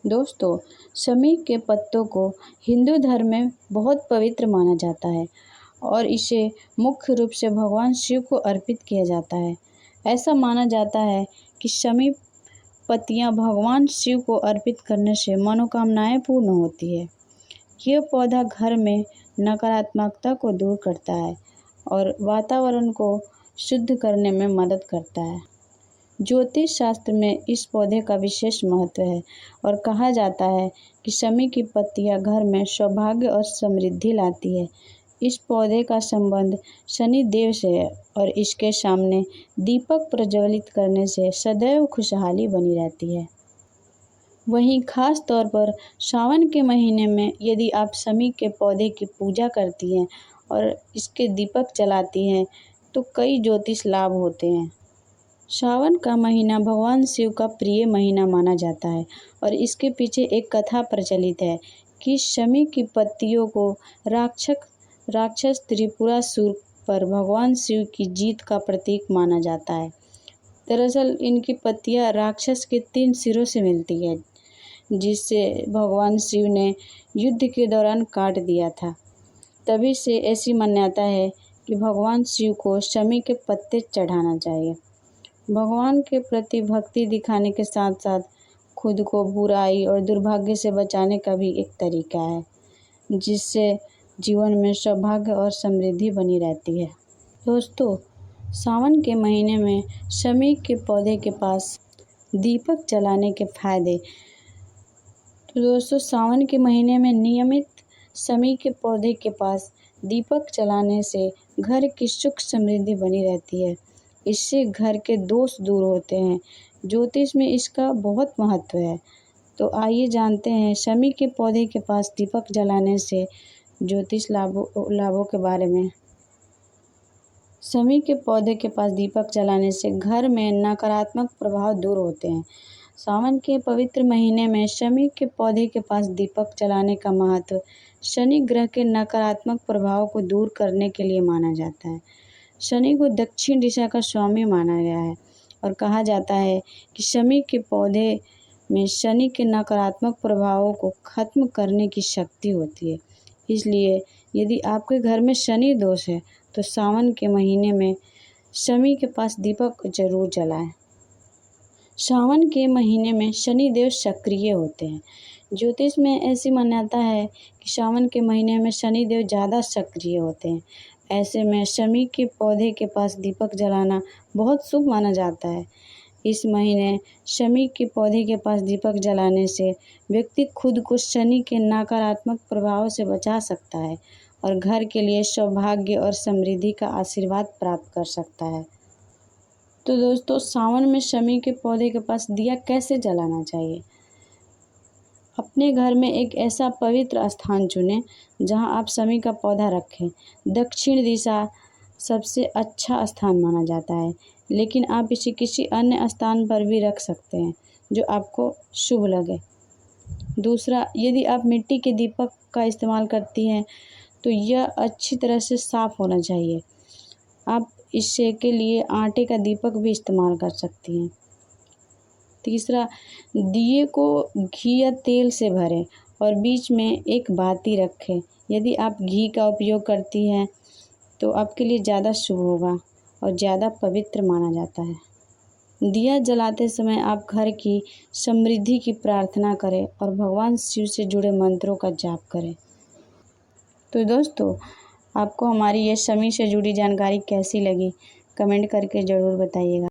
दोस्तों, शमी के पत्तों को हिंदू धर्म में बहुत पवित्र माना जाता है और इसे मुख्य रूप से भगवान शिव को अर्पित किया जाता है। ऐसा माना जाता है कि शमी पत्तियां भगवान शिव को अर्पित करने से मनोकामनाएं पूर्ण होती है। यह पौधा घर में नकारात्मकता को दूर करता है और वातावरण को शुद्ध करने में मदद करता है। ज्योतिष शास्त्र में इस पौधे का विशेष महत्व है और कहा जाता है कि शमी की पत्तियां घर में सौभाग्य और समृद्धि लाती है। इस पौधे का संबंध शनि देव से है और इसके सामने दीपक प्रज्वलित करने से सदैव खुशहाली बनी रहती है। वहीं खास तौर पर सावन के महीने में यदि आप शमी के पौधे की पूजा करती हैं और इसके दीपक जलाती हैं तो कई ज्योतिष लाभ होते हैं। सावन का महीना भगवान शिव का प्रिय महीना माना जाता है और इसके पीछे एक कथा प्रचलित है कि शमी की पत्तियों को राक्षस त्रिपुरासुर पर भगवान शिव की जीत का प्रतीक माना जाता है। दरअसल इनकी पत्तियां राक्षस के 3 सिरों से मिलती है, जिससे भगवान शिव ने युद्ध के दौरान काट दिया था। तभी से ऐसी मान्यता है कि भगवान शिव को शमी के पत्ते चढ़ाना चाहिए। भगवान के प्रति भक्ति दिखाने के साथ साथ खुद को बुराई और दुर्भाग्य से बचाने का भी एक तरीका है, जिससे जीवन में सौभाग्य और समृद्धि बनी रहती है। दोस्तों, सावन के महीने में शमी के पौधे के पास दीपक जलाने के फायदे। तो दोस्तों, सावन के महीने में नियमित शमी के पौधे के पास दीपक जलाने से घर की सुख समृद्धि बनी रहती है। इससे घर के दोष दूर होते हैं। ज्योतिष में इसका बहुत महत्व है। तो आइए जानते हैं शमी के पौधे के पास दीपक जलाने से ज्योतिष लाभों के बारे में। शमी के पौधे के पास दीपक जलाने से घर में नकारात्मक प्रभाव दूर होते हैं। सावन के पवित्र महीने में शमी के पौधे के पास दीपक जलाने का महत्व शनि ग्रह के नकारात्मक प्रभाव को दूर करने के लिए माना जाता है। शनि को दक्षिण दिशा का स्वामी माना गया है और कहा जाता है कि शमी के पौधे में शनि के नकारात्मक प्रभावों को खत्म करने की शक्ति होती है। इसलिए यदि आपके घर में शनि दोष है तो सावन के महीने में शमी के पास दीपक जरूर जलाएं। सावन के महीने में शनि देव सक्रिय होते हैं। ज्योतिष में ऐसी मान्यता है कि सावन के महीने में शनि देव ज़्यादा सक्रिय होते हैं। ऐसे में शमी के पौधे के पास दीपक जलाना बहुत शुभ माना जाता है। इस महीने शमी के पौधे के पास दीपक जलाने से व्यक्ति खुद को शनि के नकारात्मक प्रभाव से बचा सकता है और घर के लिए सौभाग्य और समृद्धि का आशीर्वाद प्राप्त कर सकता है। तो दोस्तों, सावन में शमी के पौधे के पास दिया कैसे जलाना चाहिए? अपने घर में एक ऐसा पवित्र स्थान चुनें जहां आप शमी का पौधा रखें। दक्षिण दिशा सबसे अच्छा स्थान माना जाता है, लेकिन आप इसे किसी अन्य स्थान पर भी रख सकते हैं जो आपको शुभ लगे। दूसरा, यदि आप मिट्टी के दीपक का इस्तेमाल करती हैं तो यह अच्छी तरह से साफ होना चाहिए। आप इससे के लिए आटे का दीपक भी इस्तेमाल कर सकती हैं। तीसरा, दिए को घी या तेल से भरें और बीच में एक बाती रखें। यदि आप घी का उपयोग करती हैं तो आपके लिए ज़्यादा शुभ होगा और ज़्यादा पवित्र माना जाता है। दिया जलाते समय आप घर की समृद्धि की प्रार्थना करें और भगवान शिव से जुड़े मंत्रों का जाप करें। तो दोस्तों, आपको हमारी ये शमी से जुड़ी जानकारी कैसी लगी? कमेंट करके ज़रूर बताइएगा।